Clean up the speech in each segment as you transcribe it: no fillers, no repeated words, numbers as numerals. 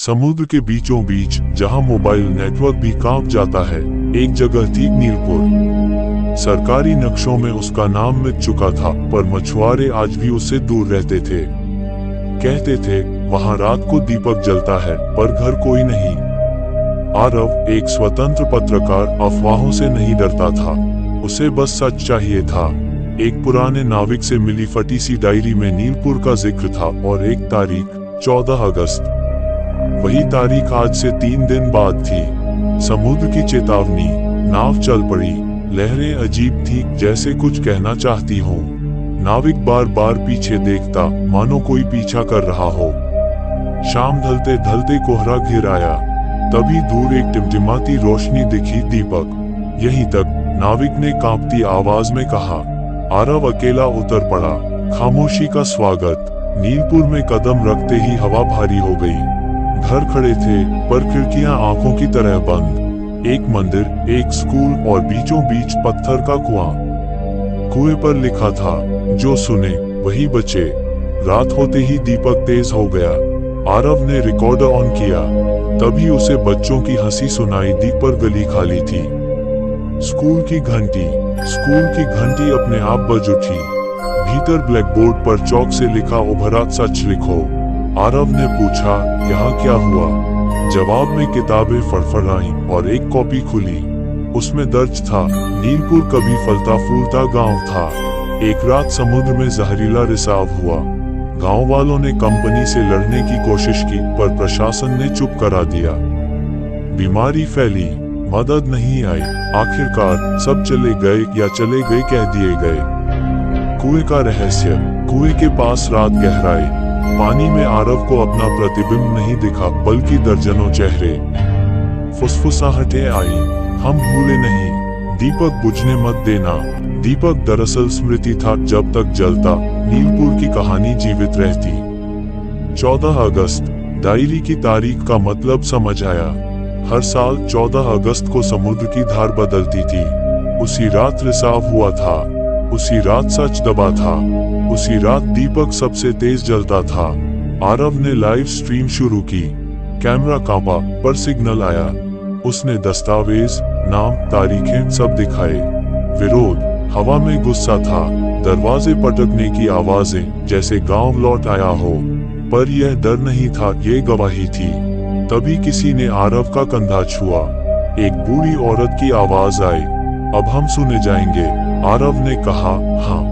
समुद्र के बीचों बीच, जहां मोबाइल नेटवर्क भी कांप जाता है, एक जगह थी नीलपुर। सरकारी नक्शों में उसका नाम मिट चुका था, पर मछुआरे आज भी उससे दूर रहते थे। कहते थे, वहां रात को दीपक जलता है, पर घर कोई नहीं। आरव, एक स्वतंत्र पत्रकार, अफवाहों से नहीं डरता था। उसे बस सच चाहिए था। एक पुराने नाविक से मिली फटी सी डायरी में नीलपुर का जिक्र था, और एक तारीख 14 अगस्त। वही तारीख आज से 3 दिन बाद थी। समुद्र की चेतावनी। नाव चल पड़ी। लहरें अजीब थी, जैसे कुछ कहना चाहती हों। नाविक बार बार पीछे देखता, मानो कोई पीछा कर रहा हो। शाम ढलते ढलते कोहरा घिर आया। तभी दूर एक टिमटिमाती रोशनी दिखी। दीपक। यहीं तक, नाविक ने कांपती आवाज में कहा। आरव अकेला उतर पड़ा। खामोशी का स्वागत। नीलपुर में कदम रखते ही हवा भारी हो गई। घर खड़े थे, पर खिड़कियां आंखों की तरह बंद। एक मंदिर, एक स्कूल, और बीचों बीच पत्थर का कुआं। कुएं पर लिखा था, जो सुने वही बचे। रात होते ही दीपक तेज हो गया। आरव ने रिकॉर्डर ऑन किया। तभी उसे बच्चों की हंसी सुनाई दी, पर गली खाली थी। स्कूल की घंटी अपने आप बज उठी। भीतर ब्लैकबोर्ड पर चौक से लिखा, उभरा सच लिखो। आरव ने पूछा, यहाँ क्या हुआ? जवाब में किताबें फड़फड़ाईं और एक कॉपी खुली। उसमें दर्ज था, नीलपुर कभी फलता फूलता गांव था। एक रात समुद्र में जहरीला रिसाव हुआ। गांव वालों ने कंपनी से लड़ने की कोशिश की, पर प्रशासन ने चुप करा दिया। बीमारी फैली, मदद नहीं आई। आखिरकार सब चले गए, या चले गए कह दिए गए। कुएं का रहस्य। कुएं के पास रात गहराई। पानी में आरव को अपना प्रतिबिंब नहीं दिखा, बल्कि दर्जनों चेहरे। फुसफुसाहटें आई, हम भूले नहीं, दीपक बुझने मत देना। दीपक दरअसल स्मृति था। जब तक जलता, नीलपुर की कहानी जीवित रहती। 14 अगस्त। डायरी की तारीख का मतलब समझ आया। हर साल 14 अगस्त को समुद्र की धार बदलती थी। उसी रात रिसाव हुआ था। उसी रात सच दबा था। उसी रात दीपक सबसे तेज जलता था। आरव ने लाइव स्ट्रीम शुरू की। कैमरा कांपा, पर सिग्नल आया। उसने दस्तावेज, नाम, तारीखें सब दिखाए। विरोध। हवा में गुस्सा था। दरवाजे पटकने की आवाजें, जैसे गांव लौट आया हो। पर यह डर नहीं था, ये गवाही थी। तभी किसी ने आरव का कंधा छुआ। एक बूढ़ी औरत की आवाज आई, अब हम सुने जाएंगे। आरव ने कहा, हाँ।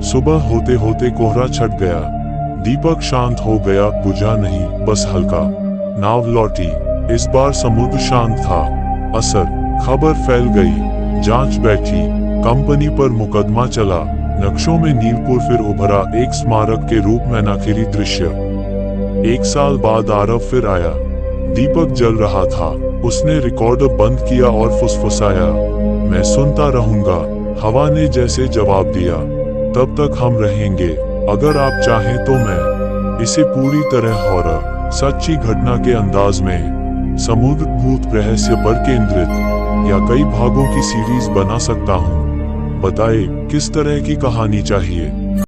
सुबह होते होते कोहरा छट गया। दीपक शांत हो गया, बुझा नहीं, बस हल्का। नाव लौटी। इस बार समुद्र शांत था। असर। खबर फैल गई। जांच बैठी। कंपनी पर मुकदमा चला। नक्शों में नीलपुर फिर उभरा, एक स्मारक के रूप में आखिरी दृश्य। 1 साल बाद आरव फिर आया। दीपक जल रहा था। उसने रिकॉर्डर बंद किया और फुसफुसाया, मैं सुनता रहूंगा। हवा ने जैसे जवाब दिया, तब तक हम रहेंगे। अगर आप चाहें तो मैं इसे पूरी तरह हॉरर, सच्ची घटना के अंदाज में, समुद्र भूत रहस्य पर केंद्रित, या कई भागों की सीरीज बना सकता हूँ। बताइए, किस तरह की कहानी चाहिए?